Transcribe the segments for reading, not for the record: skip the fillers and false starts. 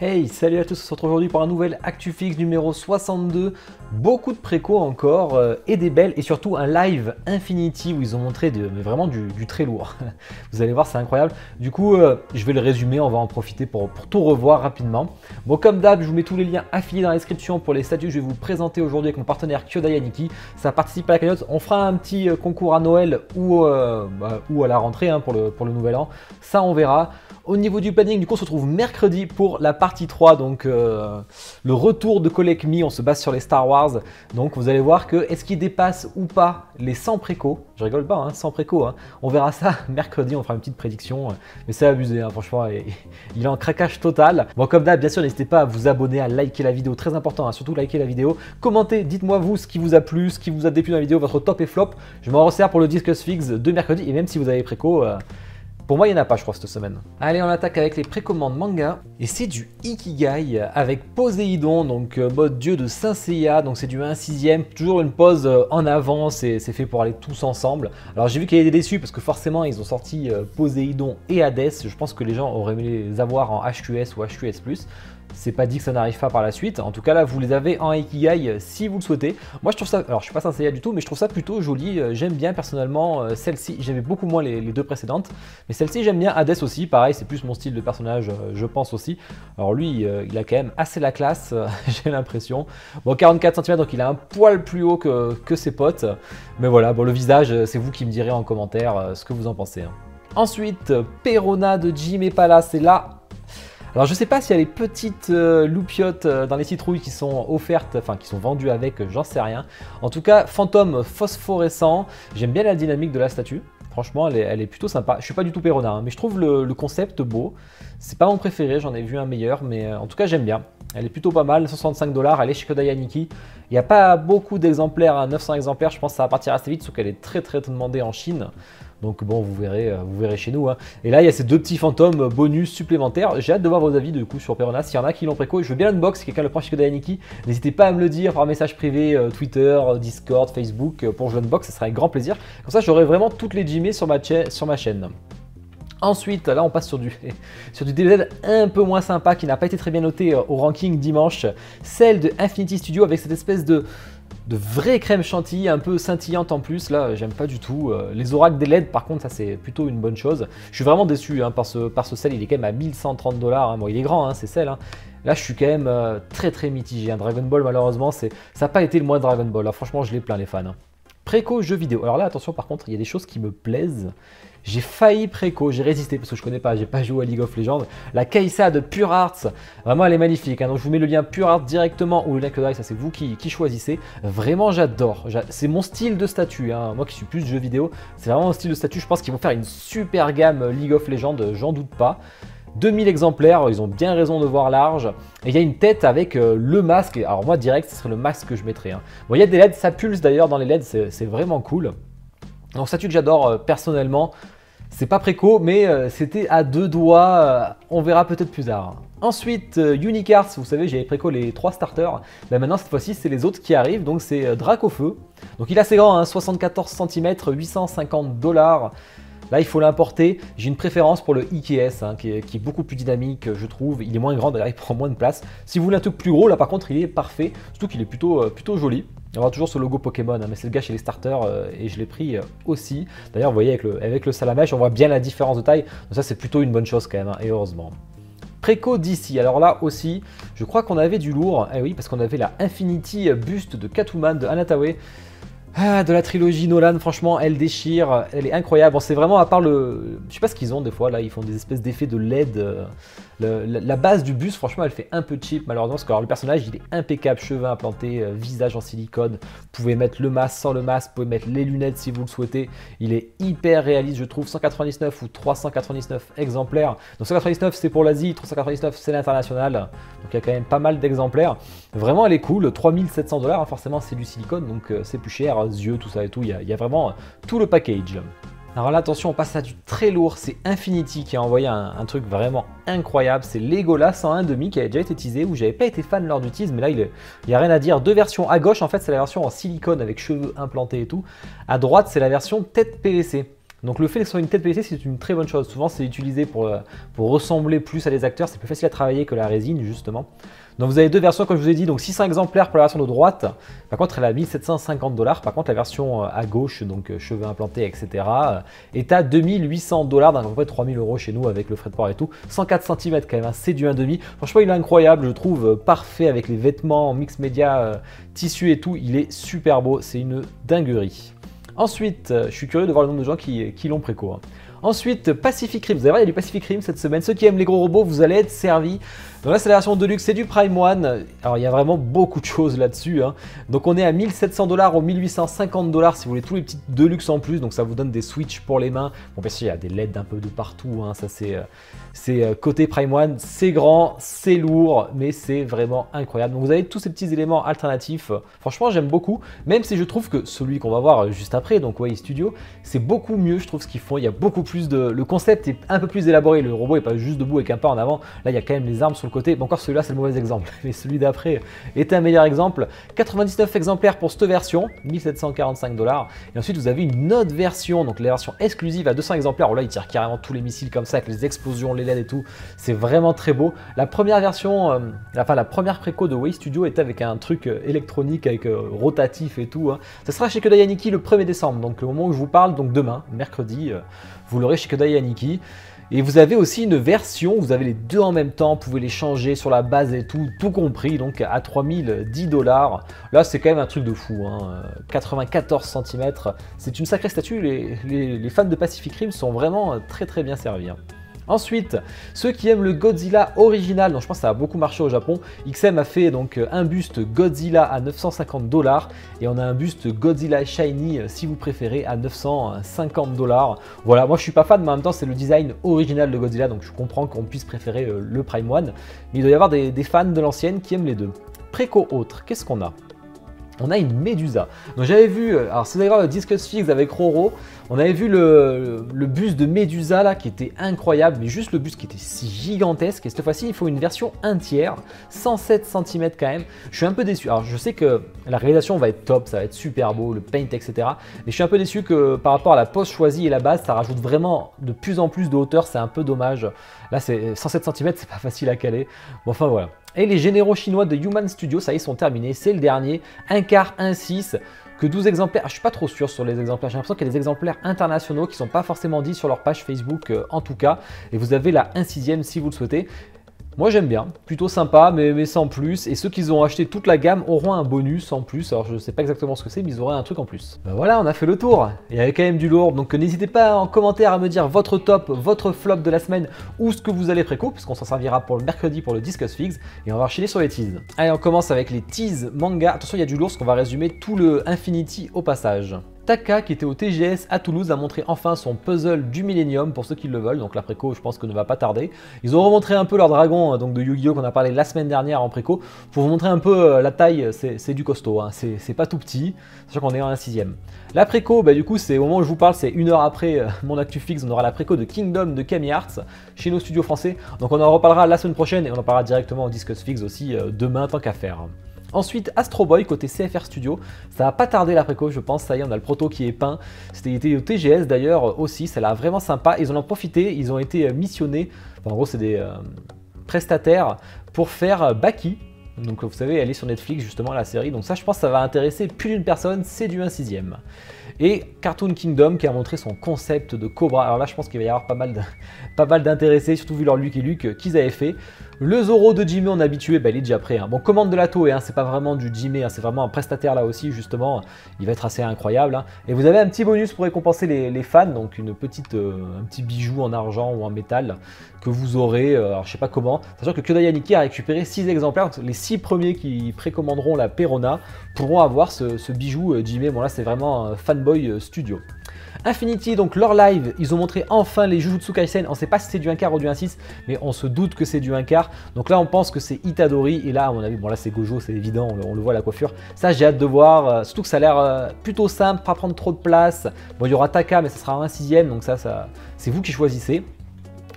Hey, salut à tous, on se retrouve aujourd'hui pour un nouvel ActuFix numéro 62. Beaucoup de préco encore et des belles et surtout un live Infinity où ils ont montré mais vraiment du très lourd. Vous allez voir, c'est incroyable. Du coup, je vais le résumer, on va en profiter pour tout revoir rapidement. Bon, comme d'hab, je vous mets tous les liens affiliés dans la description pour les statuts que je vais vous présenter aujourd'hui avec mon partenaire Kyodai Aniki. Ça participe à la cagnotte. On fera un petit concours à Noël ou à la rentrée hein, pour le nouvel an. Ça, on verra. Au niveau du planning, du coup, on se retrouve mercredi pour la partie 3, donc le retour de Collect Me, on se base sur les Star Wars. Donc vous allez voir que est-ce qu'il dépasse ou pas les 100 préco. Je rigole pas, hein, 100 préco. Hein. On verra ça mercredi, on fera une petite prédiction. Mais c'est abusé, hein, franchement, il est en craquage total. Bon, comme d'hab, bien sûr, n'hésitez pas à vous abonner, à liker la vidéo, très important, hein, surtout liker la vidéo. Commentez, dites-moi vous ce qui vous a plu, ce qui vous a déplu dans la vidéo, votre top et flop. Je m'en resserre pour le Discuss Fix de mercredi, et même si vous avez préco... pour moi, il n'y en a pas, je crois, cette semaine. Allez, on attaque avec les précommandes manga. Et c'est du Ikigai avec Poséidon, donc mode dieu de Saint Seiya. Donc c'est du 1/6, toujours une pose en avant, c'est fait pour aller tous ensemble. Alors j'ai vu qu'il y avait des déçus parce que forcément, ils ont sorti Poséidon et Hades. Je pense que les gens auraient aimé les avoir en HQS ou HQS+. C'est pas dit que ça n'arrive pas par la suite. En tout cas, là, vous les avez en Ikigai si vous le souhaitez. Moi, je trouve ça... Alors, je suis pas Saint Seiya du tout, mais je trouve ça plutôt joli. J'aime bien, personnellement, celle-ci. J'aimais beaucoup moins les deux précédentes. Mais celle-ci, j'aime bien. Hades aussi, pareil, c'est plus mon style de personnage, je pense aussi. Alors, lui, il a quand même assez la classe, j'ai l'impression. Bon, 44 cm, donc il a un poil plus haut que ses potes. Mais voilà, bon, le visage, c'est vous qui me direz en commentaire ce que vous en pensez. Hein. Ensuite, Perona de Jim et Pala, c'est là. Alors je sais pas s'il y a les petites loupiottes dans les citrouilles qui sont offertes, enfin qui sont vendues avec, j'en sais rien. En tout cas, fantôme phosphorescent, j'aime bien la dynamique de la statue. Franchement, elle est plutôt sympa. Je suis pas du tout Perona, hein, mais je trouve le concept beau. C'est pas mon préféré, j'en ai vu un meilleur, mais en tout cas j'aime bien. Elle est plutôt pas mal, 65 $, elle est chez Kyodai Aniki. Il n'y a pas beaucoup d'exemplaires, à 900 exemplaires, je pense que ça va partir assez vite, sauf qu'elle est très demandée en Chine. Donc bon, vous verrez chez nous. Hein. Et là, il y a ces deux petits fantômes bonus supplémentaires. J'ai hâte de voir vos avis du coup sur Perona. S'il y en a qui l'ont préco, je veux bien l'unbox. Si quelqu'un le prend chez Kyodai Aniki, n'hésitez pas à me le dire par message privé, Twitter, Discord, Facebook, pour que je l'unbox, ce sera avec grand plaisir. Comme ça, j'aurai vraiment toutes les Jimmy sur ma chaîne. Ensuite, là on passe sur du DBZ un peu moins sympa qui n'a pas été très bien noté au ranking dimanche. Celle de Infinity Studio avec cette espèce de vraie crème chantilly un peu scintillante en plus. Là, j'aime pas du tout. Les oracles des LED, par contre, ça c'est plutôt une bonne chose. Je suis vraiment déçu hein, par ce sel. Il est quand même à 1130 $. Hein. Bon, il est grand, hein, c'est sel. Hein. Là, je suis quand même très mitigé. Hein. Dragon Ball, malheureusement, ça n'a pas été le mois de Dragon Ball. Là, franchement, je les plains les fans. Hein. Préco jeux vidéo. Alors là, attention, par contre, il y a des choses qui me plaisent. J'ai failli préco, j'ai résisté parce que je connais pas, j'ai pas joué à League of Legends. La Kai'Sa de Pure Arts, vraiment elle est magnifique. Hein. Donc je vous mets le lien Pure Arts directement ou le lien Kyodai, ça c'est vous qui choisissez. Vraiment j'adore, c'est mon style de statut. Hein. Moi qui suis plus jeux vidéo, c'est vraiment mon style de statut. Je pense qu'ils vont faire une super gamme League of Legends, j'en doute pas. 2000 exemplaires, ils ont bien raison de voir large. Et il y a une tête avec le masque. Alors moi direct, ce serait le masque que je mettrais. Hein. Bon, il y a des LED, ça pulse d'ailleurs dans les LED, c'est vraiment cool. Donc statut que j'adore personnellement, c'est pas préco mais c'était à deux doigts, on verra peut-être plus tard. Ensuite Unicarts, vous savez j'avais préco les 3 starters, ben maintenant cette fois-ci c'est les autres qui arrivent, donc c'est Dracofeu. Donc il est assez grand, hein, 74 cm, 850 $. Là, il faut l'importer. J'ai une préférence pour le IKS, hein, qui est beaucoup plus dynamique, je trouve. Il est moins grand, d'ailleurs, il prend moins de place. Si vous voulez un truc plus gros, là, par contre, il est parfait. Surtout qu'il est plutôt joli. On va toujours ce logo Pokémon, hein, mais c'est le gars chez les starters et je l'ai pris aussi. D'ailleurs, vous voyez, avec le Salamèche, on voit bien la différence de taille. Donc ça, c'est plutôt une bonne chose quand même, hein, et heureusement. Préco d'ici, alors là aussi, je crois qu'on avait du lourd. Eh oui, parce qu'on avait la Infinity Buste de Catwoman de Anatawe. Ah, de la trilogie Nolan, franchement, elle déchire, elle est incroyable. Bon, c'est vraiment à part le... Je sais pas ce qu'ils ont des fois, là, ils font des espèces d'effets de LED. La base du bus, franchement, elle fait un peu cheap, malheureusement, parce que alors, le personnage, il est impeccable, cheveux implantés, visage en silicone. Vous pouvez mettre le masque sans le masque, vous pouvez mettre les lunettes si vous le souhaitez. Il est hyper réaliste, je trouve, 199 ou 399 exemplaires. Donc 199, c'est pour l'Asie, 399, c'est l'international. Donc il y a quand même pas mal d'exemplaires. Vraiment, elle est cool, 3700 $, hein, forcément, c'est du silicone, donc c'est plus cher. Yeux, tout ça et tout, il y a vraiment tout le package. Alors là, attention, on passe à du très lourd, c'est Infinity qui a envoyé un truc vraiment incroyable, c'est Legolas 101 qui avait déjà été teasé, où j'avais pas été fan lors du tease, mais là, il y a rien à dire. Deux versions, à gauche, en fait, c'est la version en silicone avec cheveux implantés et tout. À droite, c'est la version tête PVC. Donc le fait que ce soit une tête PVC, c'est une très bonne chose. Souvent, c'est utilisé pour ressembler plus à des acteurs. C'est plus facile à travailler que la résine, justement. Donc vous avez deux versions, comme je vous ai dit, donc 600 exemplaires pour la version de droite. Par contre, elle est à 1750 $. Par contre, la version à gauche, donc cheveux implantés, etc., est à 2800 $, donc à peu près 3000 € chez nous avec le frais de port et tout. 104 cm quand même, hein, c'est du 1,5. Franchement, il est incroyable, je trouve parfait avec les vêtements en mix média, tissu et tout. Il est super beau, c'est une dinguerie. Ensuite, je suis curieux de voir le nombre de gens qui l'ont préco. Hein. Ensuite, Pacific Rim. Vous allez voir, il y a du Pacific Rim cette semaine. Ceux qui aiment les gros robots, vous allez être servis. Donc là, c'est la version Deluxe, c'est du Prime One. Alors, il y a vraiment beaucoup de choses là-dessus. Hein. Donc, on est à 1700 $ ou 1850 $ si vous voulez tous les petits Deluxe en plus. Donc, ça vous donne des switches pour les mains. Bon, bien sûr, il y a des LED un peu de partout. Hein. Ça, c'est côté Prime One. C'est grand, c'est lourd, mais c'est vraiment incroyable. Donc, vous avez tous ces petits éléments alternatifs. Franchement, j'aime beaucoup. Même si je trouve que celui qu'on va voir juste après, donc Huawei Studio, c'est beaucoup mieux, je trouve, ce qu'ils font. Il y a beaucoup plus le concept est un peu plus élaboré. Le robot n'est pas juste debout avec un pas en avant. Là, il y a quand même les armes sur le côté. Bon, encore celui-là, c'est le mauvais exemple. Mais celui d'après est un meilleur exemple. 99 exemplaires pour cette version, 1745 $. Et ensuite, vous avez une autre version, donc la version exclusive à 200 exemplaires. Oh là, il tire carrément tous les missiles comme ça, avec les explosions, les LED et tout. C'est vraiment très beau. La première version, la première préco de Huawei Studio est avec un truc électronique, avec rotatif et tout. Hein. Ça sera chez Kodai Yaniki le 1er décembre. Donc, au moment où je vous parle, donc demain, mercredi, vous l'aurez chez Kodai Yaniki. Et vous avez aussi une version, vous avez les deux en même temps, vous pouvez les changer sur la base et tout, tout compris, donc à 3010 $. Là, c'est quand même un truc de fou, hein. 94 cm, c'est une sacrée statue, les fans de Pacific Rim sont vraiment très très bien servis. Hein. Ensuite, ceux qui aiment le Godzilla original, donc je pense que ça a beaucoup marché au Japon, XM a fait donc un buste Godzilla à 950 $ et on a un buste Godzilla Shiny, si vous préférez, à 950 $. Voilà, moi je suis pas fan, mais en même temps c'est le design original de Godzilla, donc je comprends qu'on puisse préférer le Prime One, mais il doit y avoir des fans de l'ancienne qui aiment les deux. Préco autre, qu'est-ce qu'on a ? On a une Medusa. Donc j'avais vu, alors si vous allez voir le Discus Fix avec Roro, on avait vu le buste de Medusa là qui était incroyable, mais juste le buste qui était si gigantesque. Et cette fois-ci, il faut une version 1/3, 107 cm quand même. Je suis un peu déçu. Alors je sais que la réalisation va être top, ça va être super beau, le paint, etc. Mais je suis un peu déçu que par rapport à la pose choisie et la base, ça rajoute vraiment de plus en plus de hauteur. C'est un peu dommage. Là, c'est 107 cm, c'est pas facile à caler. Bon, enfin voilà. Et les généraux chinois de Human Studio, ça y est, sont terminés. C'est le dernier, 1/4, 1/6, que 12 exemplaires. Je suis pas trop sûr sur les exemplaires. J'ai l'impression qu'il y a des exemplaires internationaux qui ne sont pas forcément dits sur leur page Facebook en tout cas. Et vous avez la 1/6 si vous le souhaitez. Moi j'aime bien, plutôt sympa, mais sans plus. Et ceux qui ont acheté toute la gamme auront un bonus en plus. Alors je ne sais pas exactement ce que c'est, mais ils auraient un truc en plus. Ben voilà, on a fait le tour. Il y avait quand même du lourd. Donc n'hésitez pas en commentaire à me dire votre top, votre flop de la semaine ou ce que vous allez préco, puisqu'on s'en servira pour le mercredi pour le Discus Figs. Et on va enchaîner sur les teases. Allez, on commence avec les teases manga. Attention, il y a du lourd, parce qu'on va résumer tout le Infinity au passage. Taka, qui était au TGS à Toulouse, a montré enfin son puzzle du Millennium pour ceux qui le veulent. Donc la préco, je pense que ne va pas tarder. Ils ont remontré un peu leur dragon donc de Yu-Gi-Oh qu'on a parlé la semaine dernière en préco. Pour vous montrer un peu la taille, c'est du costaud. Hein. C'est pas tout petit, sachant qu'on est en 1/6. La préco, bah, du coup, c'est au moment où je vous parle, c'est une heure après mon actu fixe. On aura la préco de Kingdom de Kami Arts chez nos studios français. Donc on en reparlera la semaine prochaine et on en parlera directement au Discus Figs aussi demain, tant qu'à faire. Ensuite, Astro Boy côté CFR Studio, ça va pas tarder la préco, je pense. Ça y est, on a le proto qui est peint. C'était au TGS d'ailleurs aussi, ça l'a vraiment sympa. Ils en ont profité, ils ont été missionnés. Enfin, en gros, c'est des prestataires pour faire Baki. Donc vous savez, elle est sur Netflix justement la série. Donc ça, je pense que ça va intéresser plus d'une personne. C'est du 1/6. Et Cartoon Kingdom qui a montré son concept de Cobra. Alors là, je pense qu'il va y avoir pas mal d'intéressés, surtout vu leur Luke et Luke qu'ils avaient fait. Le Zoro de Jimé, on est habitué, bah, il est déjà prêt. Hein. Bon, commande de la Toei, hein, c'est pas vraiment du Jimé, hein, c'est vraiment un prestataire là aussi, justement. Il va être assez incroyable. Hein. Et vous avez un petit bonus pour récompenser les fans, donc un petit bijou en argent ou en métal que vous aurez, alors je sais pas comment. Sachant que Kodai Yaniki a récupéré 6 exemplaires, donc les 6 premiers qui précommanderont la Perona pourront avoir ce bijou Jimé. Bon là, c'est vraiment un fanboy studio. Infinity, donc leur live, ils ont montré enfin les Jujutsu Kaisen. On ne sait pas si c'est du 1/4 ou du 1/6, mais on se doute que c'est du 1/4. Donc là, on pense que c'est Itadori. Et là, à mon avis, bon là c'est Gojo, c'est évident, on le voit à la coiffure. Ça, j'ai hâte de voir. Surtout que ça a l'air plutôt simple, pas prendre trop de place. Bon, il y aura Taka, mais ça sera un 1/6, donc ça c'est vous qui choisissez.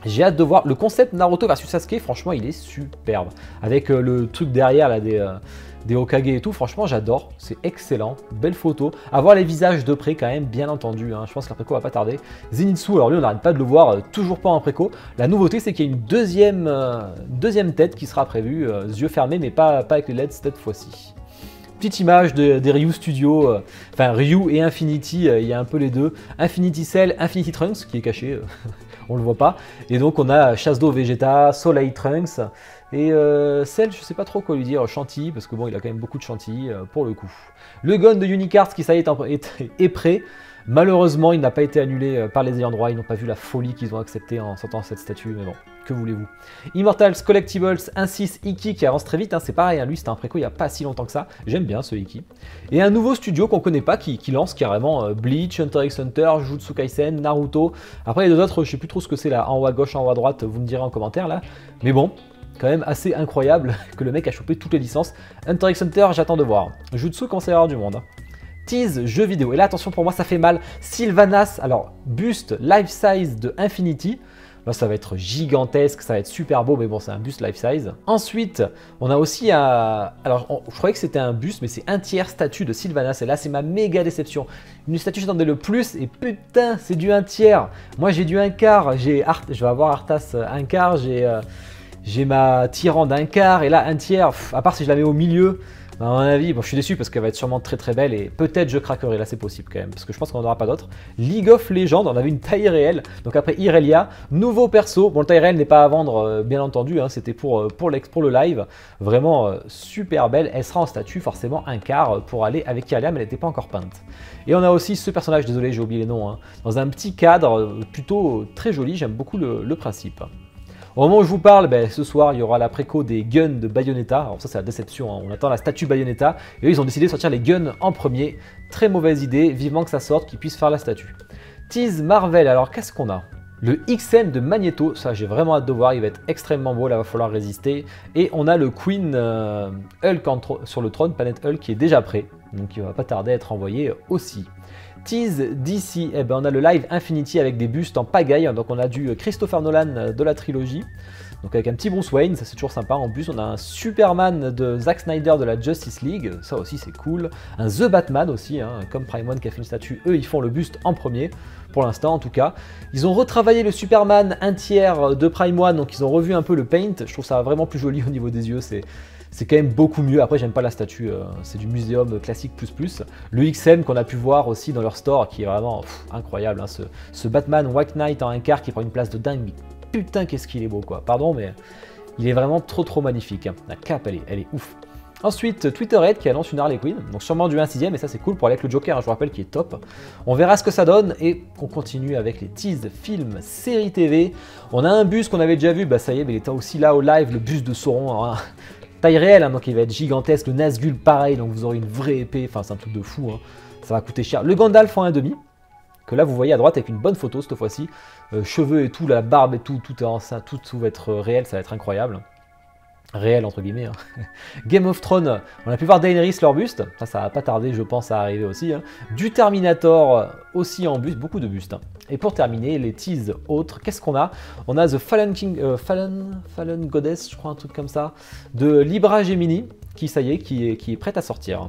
J'ai hâte de voir le concept Naruto versus Sasuke, franchement il est superbe. Avec le truc derrière là, des Hokage et tout, franchement j'adore, c'est excellent, belle photo. À voir les visages de près quand même, bien entendu, hein. Je pense que la préco va pas tarder. Zenitsu, alors lui on n'arrête pas de le voir, toujours pas en préco. La nouveauté c'est qu'il y a une deuxième tête qui sera prévue, yeux fermés mais pas avec les LED cette fois-ci. Petite image des Ryu Studio, enfin Ryu et Infinity, il y a un peu les deux. Infinity Cell, Infinity Trunks qui est caché, on le voit pas. Et donc on a Shazdo Vegeta, Soleil Trunks et Cell, je sais pas trop quoi lui dire, Chantilly, parce que bon il a quand même beaucoup de Chantilly pour le coup. Le gun de Unicards qui ça y est prêt. Malheureusement, il n'a pas été annulé par les ayants droit, ils n'ont pas vu la folie qu'ils ont acceptée en sortant cette statue, mais bon, que voulez-vous. Immortals Collectibles 1.6 Iki qui avance très vite, hein, c'est pareil, hein, lui c'était un préco il n'y a pas si longtemps que ça, j'aime bien ce Iki. Et un nouveau studio qu'on connaît pas qui lance carrément Bleach, Hunter x Hunter, Jujutsu Kaisen, Naruto. Après les deux autres, je sais plus trop ce que c'est là, en haut à gauche, en haut à droite, vous me direz en commentaire là, mais bon. Quand même assez incroyable que le mec a chopé toutes les licences. Hunter x Hunter, j'attends de voir. Jujutsu commence à y avoir du monde. Tease jeu vidéo. Et là, attention pour moi, ça fait mal. Sylvanas, alors buste life size de Infinity. Là, ça va être gigantesque, ça va être super beau, mais bon, c'est un buste life size. Ensuite, on a aussi un... Alors, je croyais que c'était un buste, mais c'est un tiers statue de Sylvanas. Et là, c'est ma méga déception. Une statue, j'attendais le plus, et putain, c'est du un tiers. Moi, j'ai du un quart. Je vais avoir Arthas un quart, j'ai ma Tyrande un quart, et là, un tiers. À part si je la mets au milieu... À mon avis, bon, je suis déçu parce qu'elle va être sûrement très très belle et peut-être je craquerai, là c'est possible quand même, parce que je pense qu'on n'en aura pas d'autres. League of Legends, on avait une taille réelle, donc après Irelia, nouveau perso, bon le taille réelle n'est pas à vendre bien entendu, hein, c'était pour le live, vraiment super belle, elle sera en statut forcément un quart pour aller avec Irelia mais elle n'était pas encore peinte. Et on a aussi ce personnage, désolé j'ai oublié les noms, hein, dans un petit cadre plutôt très joli, j'aime beaucoup le principe. Au moment où je vous parle, ce soir, il y aura la préco des guns de Bayonetta. Alors ça, c'est la déception, hein. On attend la statue Bayonetta. Et eux, ils ont décidé de sortir les guns en premier. Très mauvaise idée, vivement que ça sorte, qu'ils puissent faire la statue. Tease Marvel, alors qu'est-ce qu'on a? Le XM de Magneto, ça j'ai vraiment hâte de voir, il va être extrêmement beau, là il va falloir résister. Et on a le Queen Hulk sur le trône, Planet Hulk, qui est déjà prêt. Donc il va pas tarder à être envoyé aussi. Tease d'ici, on a le live Infinity avec des bustes en pagaille, donc on a du Christopher Nolan de la trilogie, donc avec un petit Bruce Wayne, ça c'est toujours sympa. En plus on a un Superman de Zack Snyder de la Justice League, ça aussi c'est cool. Un The Batman aussi, hein, comme Prime One qui a fait une statue, eux ils font le buste en premier, pour l'instant en tout cas. Ils ont retravaillé le Superman un tiers de Prime One, donc ils ont revu un peu le paint, je trouve ça vraiment plus joli au niveau des yeux, c'est quand même beaucoup mieux. Après, j'aime pas la statue, c'est du muséum classique plus. Le XM qu'on a pu voir aussi dans leur store, qui est vraiment incroyable. Hein, ce Batman White Knight en un quart qui prend une place de dingue. Putain, qu'est-ce qu'il est beau, quoi. Pardon, mais il est vraiment trop magnifique. Hein. La cape, elle est ouf. Ensuite, Twitterhead qui annonce une Harley Quinn, donc sûrement du 1/6, et ça c'est cool pour aller avec le Joker, hein, je vous rappelle, qui est top. On verra ce que ça donne, et on continue avec les teases, films, séries TV. On a un bus qu'on avait déjà vu, ça y est, mais il était aussi là au live, le bus de Sauron. Hein. Taille réelle, hein, donc il va être gigantesque, le Nazgûl pareil, donc vous aurez une vraie épée, enfin c'est un truc de fou, hein. Ça va coûter cher. Le Gandalf en 1,5, que là vous voyez à droite avec une bonne photo cette fois-ci, cheveux et tout, la barbe et tout va être réel, ça va être incroyable. Réel entre guillemets. Hein. Game of Thrones, on a pu voir Daenerys leur buste, ça va pas tarder je pense à arriver aussi. Hein. Du Terminator aussi en buste, beaucoup de bustes. Hein. Et pour terminer, les teases autres, qu'est-ce qu'on a? On a The Fallen King, Fallen Goddess, je crois un truc comme ça, de Libra Gemini, qui ça y est, qui est prête à sortir.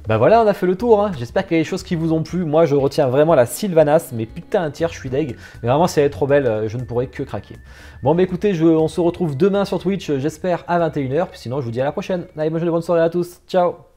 Bah voilà, on a fait le tour, hein. J'espère qu'il y a des choses qui vous ont plu. Moi, je retiens vraiment la Sylvanas, mais putain, un tiers, je suis deg. Mais vraiment, si elle est trop belle, je ne pourrais que craquer. Bon, bah écoutez, on se retrouve demain sur Twitch, j'espère, à 21 h. Puis sinon, je vous dis à la prochaine. Allez, bonne soirée à tous. Ciao!